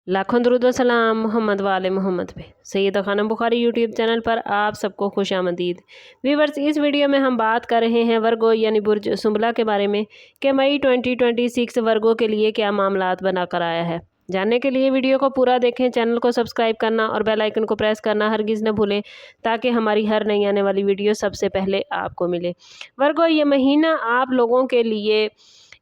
लाखों दरूद व सलाम मोहम्मद वाले मोहम्मद पे। सैयदा खानम बुखारी यूट्यूब चैनल पर आप सबको खुश आमदीद। व्यूवर्स, इस वीडियो में हम बात कर रहे हैं वर्गो यानी बुर्ज सुंबला के बारे में कि मई 2026 वर्गो के लिए क्या मामलात बना कर आया है। जानने के लिए वीडियो को पूरा देखें, चैनल को सब्सक्राइब करना और बेल आइकन को प्रेस करना हरगिज़ न भूलें ताकि हमारी हर नई आने वाली वीडियो सबसे पहले आपको मिले। वर्गो, ये महीना आप लोगों के लिए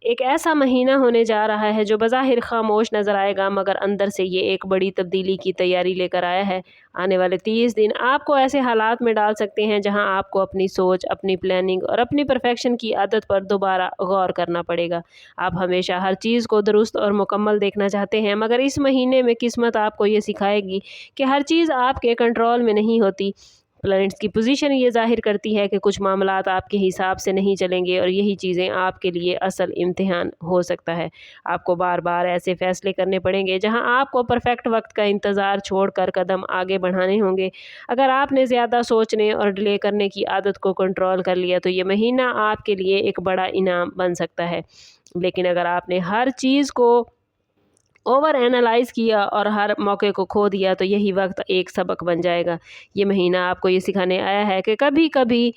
एक ऐसा महीना होने जा रहा है जो बज़ाहिर खामोश नज़र आएगा, मगर अंदर से ये एक बड़ी तब्दीली की तैयारी लेकर आया है। आने वाले 30 दिन आपको ऐसे हालात में डाल सकते हैं जहां आपको अपनी सोच, अपनी प्लानिंग और अपनी परफेक्शन की आदत पर दोबारा गौर करना पड़ेगा। आप हमेशा हर चीज़ को दुरुस्त और मुकम्मल देखना चाहते हैं, मगर इस महीने में किस्मत आपको ये सिखाएगी कि हर चीज़ आपके कंट्रोल में नहीं होती। प्लैनेट्स की पोजीशन ये ज़ाहिर करती है कि कुछ मामलात आपके हिसाब से नहीं चलेंगे और यही चीज़ें आपके लिए असल इम्तिहान हो सकता है। आपको बार बार ऐसे फ़ैसले करने पड़ेंगे जहां आपको परफेक्ट वक्त का इंतज़ार छोड़कर कदम आगे बढ़ाने होंगे। अगर आपने ज़्यादा सोचने और डिले करने की आदत को कंट्रोल कर लिया तो ये महीना आपके लिए एक बड़ा इनाम बन सकता है। लेकिन अगर आपने हर चीज़ को ओवर एनालाइज़ किया और हर मौके को खो दिया तो यही वक्त एक सबक बन जाएगा। ये महीना आपको ये सिखाने आया है कि कभी कभी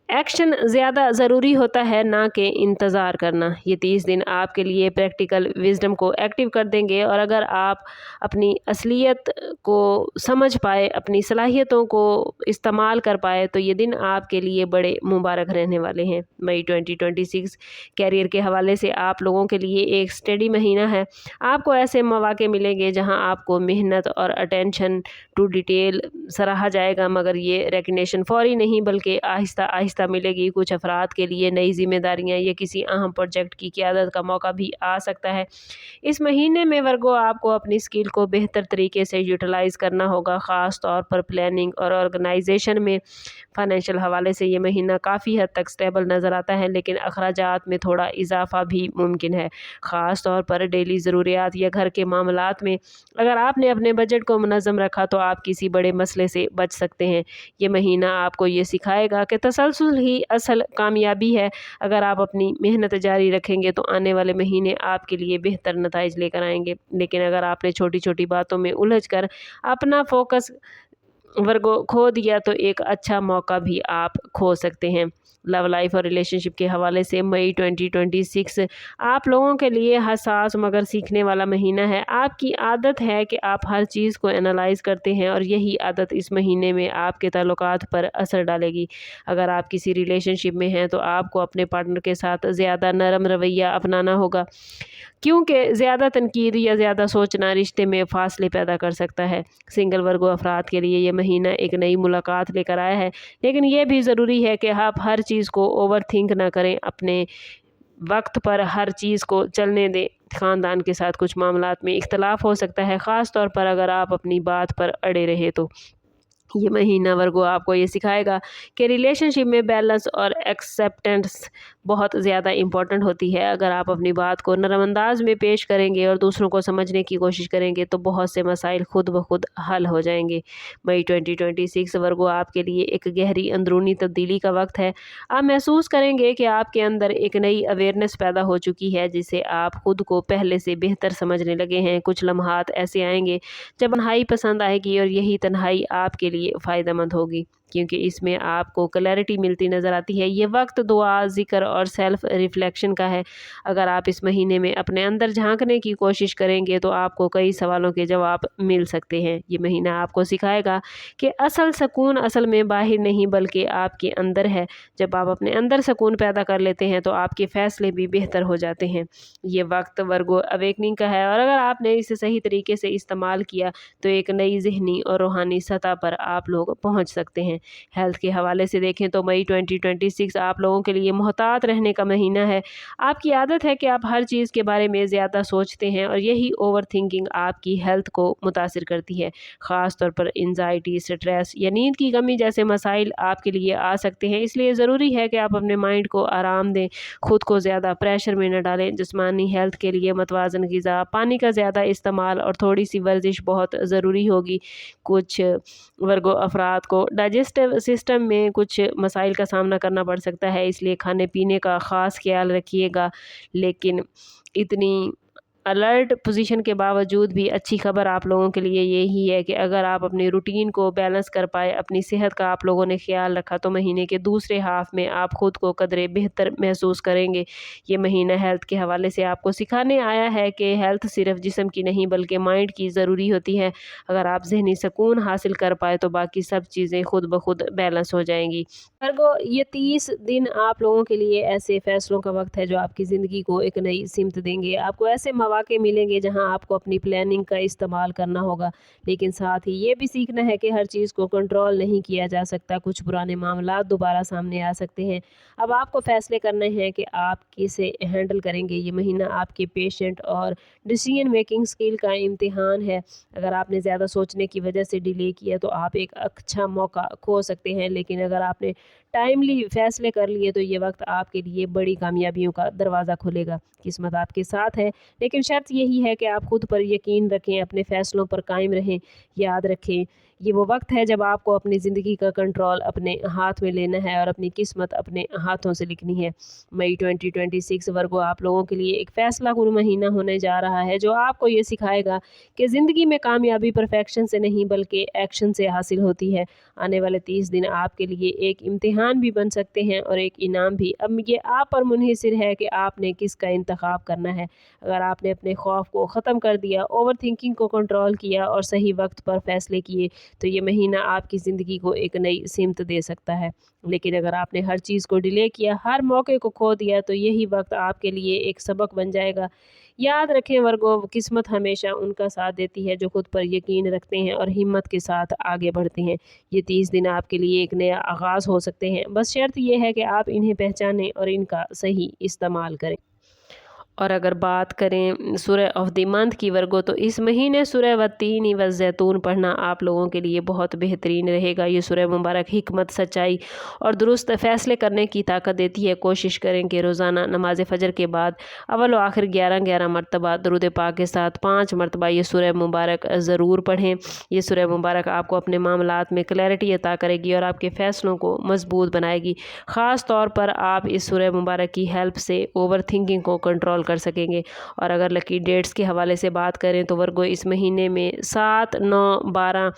एक्शन ज़्यादा ज़रूरी होता है, ना कि इंतज़ार करना। ये 30 दिन आपके लिए प्रैक्टिकल विज़डम को एक्टिव कर देंगे और अगर आप अपनी असलियत को समझ पाए, अपनी सलाहियतों को इस्तेमाल कर पाए तो ये दिन आपके लिए बड़े मुबारक रहने वाले हैं। मई 2026 कैरियर के हवाले से आप लोगों के लिए एक स्टडी महीना है। आपको ऐसे मौके मिलेंगे जहां आपको मेहनत और अटेंशन टू डिटेल सराहा जाएगा, मगर ये रिकग्निशन फौरी नहीं बल्कि आहिस्ता आहिस्ता मिलेगी। कुछ अफराद के लिए नई जिम्मेदारियां या किसी अहम प्रोजेक्ट की क़यादत का मौका भी आ सकता है। इस महीने में वर्गो आपको अपनी स्किल को बेहतर तरीके से यूटिलाइज़ करना होगा, ख़ास तौर पर प्लानिंग और ऑर्गेनाइजेशन में। फाइनेंशियल हवाले से ये महीना काफ़ी हद तक स्टेबल नज़र आता है, लेकिन अखराजात में थोड़ा इजाफा भी मुमकिन है, ख़ास तौर पर डेली ज़रूरियात या घर के मामलात में। अगर आपने अपने बजट को मुनज़्ज़म रखा तो आप किसी बड़े मसले से बच सकते हैं। ये महीना आपको ये सिखाएगा कि तसलसल ही असल कामयाबी है। अगर आप अपनी मेहनत जारी रखेंगे तो आने वाले महीने आपके लिए बेहतर नताइज लेकर आएंगे। लेकिन अगर आपने छोटी छोटी बातों में उलझ कर अपना फोकस वर्गो खो दिया तो एक अच्छा मौका भी आप खो सकते हैं। लव लाइफ और रिलेशनशिप के हवाले से मई 2026 आप लोगों के लिए हसास मगर सीखने वाला महीना है। आपकी आदत है कि आप हर चीज़ को एनालाइज करते हैं और यही आदत इस महीने में आपके ताल्लुकात पर असर डालेगी। अगर आप किसी रिलेशनशिप में हैं तो आपको अपने पार्टनर के साथ ज़्यादा नरम रवैया अपनाना होगा, क्योंकि ज़्यादा तनकीद या ज़्यादा सोचना रिश्ते में फासले पैदा कर सकता है। सिंगल वर्गो अफराद के लिए ये महीना एक नई मुलाकात लेकर आया है, लेकिन ये भी ज़रूरी है कि आप हर चीज़ को ओवर थिंक ना करें। अपने वक्त पर हर चीज़ को चलने दें। ख़ानदान के साथ कुछ मामलात में इख्तलाफ हो सकता है, ख़ास तौर पर अगर आप अपनी बात पर अड़े रहे तो। ये महीना वर्गो आपको ये सिखाएगा कि रिलेशनशिप में बैलेंस और एक्सेप्टेंस बहुत ज़्यादा इम्पॉर्टेंट होती है। अगर आप अपनी बात को नरम अंदाज में पेश करेंगे और दूसरों को समझने की कोशिश करेंगे तो बहुत से मसाइल खुद ब खुद हल हो जाएंगे। मई 2026 वर्गो आपके लिए एक गहरी अंदरूनी तब्दीली का वक्त है। आप महसूस करेंगे कि आपके अंदर एक नई अवेयरनेस पैदा हो चुकी है, जिसे आप खुद को पहले से बेहतर समझने लगे हैं। कुछ लम्हात ऐसे आएंगे जब तन्हाई पसंद आएगी और यही तन्हाई आपके लिए फ़ायदेमंद होगी, क्योंकि इसमें आपको क्लैरिटी मिलती नज़र आती है। ये वक्त दुआ, ज़िक्र और सेल्फ रिफ्लेक्शन का है। अगर आप इस महीने में अपने अंदर झांकने की कोशिश करेंगे तो आपको कई सवालों के जवाब मिल सकते हैं। ये महीना आपको सिखाएगा कि असल सुकून असल में बाहर नहीं बल्कि आपके अंदर है। जब आप अपने अंदर सुकून पैदा कर लेते हैं तो आपके फ़ैसले भी बेहतर हो जाते हैं। ये वक्त वर्गो अवेकनिंग का है और अगर आपने इसे सही तरीके से इस्तेमाल किया तो एक नई ज़हनी और रूहानी सतह पर आप लोग पहुँच सकते हैं। हेल्थ के हवाले से देखें तो मई 2026 आप लोगों के लिए मोहतात रहने का महीना है। आपकी आदत है कि आप हर चीज़ के बारे में ज़्यादा सोचते हैं और यही ओवर थिंकिंग आपकी हेल्थ को मुतासिर करती है। ख़ास तौर पर एंजाइटी, स्ट्रेस या नींद की कमी जैसे मसाइल आपके लिए आ सकते हैं। इसलिए ज़रूरी है कि आप अपने माइंड को आराम दें, खुद को ज़्यादा प्रेशर में न डालें। जिस्मानी हेल्थ के लिए मतवाज़न ग़िज़ा, पानी का ज़्यादा इस्तेमाल और थोड़ी सी वर्जिश बहुत ज़रूरी होगी। कुछ वर्गो अफराद को डाइजेस्टिव सिस्टम में कुछ मसाइल का सामना करना पड़ सकता है, इसलिए खाने पीने का ख़ास ख्याल रखिएगा। लेकिन इतनी अलर्ट पोजीशन के बावजूद भी अच्छी खबर आप लोगों के लिए यही है कि अगर आप अपनी रूटीन को बैलेंस कर पाए, अपनी सेहत का आप लोगों ने ख्याल रखा, तो महीने के दूसरे हाफ में आप खुद को कदरे बेहतर महसूस करेंगे। ये महीना हेल्थ के हवाले से आपको सिखाने आया है कि हेल्थ सिर्फ जिस्म की नहीं बल्कि माइंड की ज़रूरी होती है। अगर आप जहनी सुकून हासिल कर पाए तो बाकी सब चीज़ें खुद ब खुद बैलेंस हो जाएंगी। वर्गो, ये 30 दिन आप लोगों के लिए ऐसे फैसलों का वक्त है जो आपकी ज़िंदगी को एक नई सिमत देंगे। आपको ऐसे मौके मिलेंगे जहां आपको अपनी प्लानिंग का इस्तेमाल करना होगा, लेकिन साथ ही ये भी सीखना है कि हर चीज़ को कंट्रोल नहीं किया जा सकता। कुछ पुराने मामला दोबारा सामने आ सकते हैं। अब आपको फैसले करने हैं कि आप किसे हैंडल करेंगे। ये महीना आपके पेशेंट और डिसीजन मेकिंग स्किल का इम्तिहान है। अगर आपने ज़्यादा सोचने की वजह से डिले किया तो आप एक अच्छा मौका खो सकते हैं, लेकिन अगर आपने टाइमली फैसले कर लिए तो ये वक्त आपके लिए बड़ी कामयाबियों का दरवाज़ा खोलेगा। किस्मत आपके साथ है, लेकिन शर्त यही है कि आप खुद पर यकीन रखें, अपने फ़ैसलों पर कायम रहें। याद रखें, ये वो वक्त है जब आपको अपनी ज़िंदगी का कंट्रोल अपने हाथ में लेना है और अपनी किस्मत अपने हाथों से लिखनी है। मई 2026 वर्गो आप लोगों के लिए एक फ़ैसला कुन महीना होने जा रहा है जो आपको ये सिखाएगा कि ज़िंदगी में कामयाबी परफेक्शन से नहीं बल्कि एक्शन से हासिल होती है। आने वाले 30 दिन आपके लिए एक इम्तिहान भी बन सकते हैं और एक इनाम भी। अब ये आप पर मुनहिसर है कि आपने किसका इंतखाब करना है। अगर आपने अपने खौफ को ख़त्म कर दिया, ओवर थिंकिंग को कंट्रोल किया और सही वक्त पर फैसले किए तो ये महीना आपकी ज़िंदगी को एक नई सिमत दे सकता है। लेकिन अगर आपने हर चीज़ को डिले किया, हर मौके को खो दिया, तो यही वक्त आपके लिए एक सबक बन जाएगा। याद रखें वर्गो, किस्मत हमेशा उनका साथ देती है जो खुद पर यकीन रखते हैं और हिम्मत के साथ आगे बढ़ते हैं। ये 30 दिन आपके लिए एक नया आगाज़ हो सकते हैं, बस शर्त यह है कि आप इन्हें पहचानें और इनका सही इस्तेमाल करें। और अगर बात करें सूरह ऑफ द मंथ की वर्गो, तो इस महीने सूरह वत्तीन व ज़ैतून पढ़ना आप लोगों के लिए बहुत बेहतरीन रहेगा। ये सूरह मुबारक हिकमत, सच्चाई और दुरुस्त फ़ैसले करने की ताकत देती है। कोशिश करें कि रोज़ाना नमाज फ़जर के बाद अव्वल व आखिर 11-11 मरतबा दरूद पाक के साथ 5 मरतबा ये सूरह मुबारक ज़रूर पढ़ें। ये सूरह मुबारक आपको अपने मामलात में क्लैरिटी अता करेगी और आपके फ़ैसलों को मजबूत बनाएगी। ख़ास तौर पर आप इस सूरह मुबारक की हेल्प से ओवर थिंकिंग को कंट्रोल कर सकेंगे। और अगर लकी डेट्स के हवाले से बात करें तो वर्गो, इस महीने में 7, 9, 12,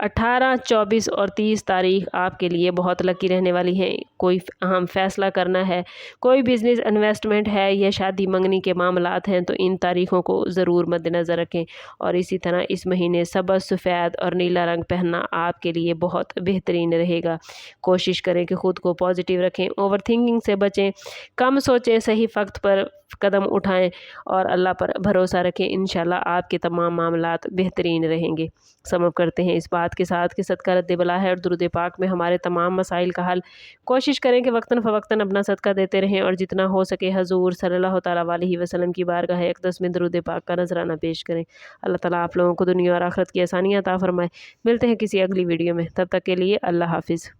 18, 24 और 30 तारीख आपके लिए बहुत लकी रहने वाली हैं। कोई अहम फैसला करना है, कोई बिजनेस इन्वेस्टमेंट है या शादी मंगनी के मामलात हैं तो इन तारीखों को ज़रूर मद्देनज़र रखें। और इसी तरह इस महीने सबज, सफ़ेद और नीला रंग पहनना आपके लिए बहुत बेहतरीन रहेगा। कोशिश करें कि ख़ुद को पॉजिटिव रखें, ओवर थिंकिंग से बचें, कम सोचें, सही वक्त पर कदम उठाएं और अल्लाह पर भरोसा रखें। इंशाल्लाह आपके तमाम मामलात बेहतरीन रहेंगे। समझ करते हैं इस बात के साथ कि सदका रद्द बला है और दुरूद पाक में हमारे तमाम मसाइल का हल। कोशिश करें कि वक्तन फ़वक्तन अपना सदका देते रहें और जितना हो सके हजूर सल्लल्लाहु तआला अलैहि वसल्लम की बारगाह अक़दस में दुरूद पाक का नजराना पेश करें। अल्लाह ताला आप लोगों को दुनिया और आखिरत की आसानियाँ अता फरमाए। मिलते हैं किसी अगली वीडियो में, तब तक के लिए अल्लाह हाफिज़।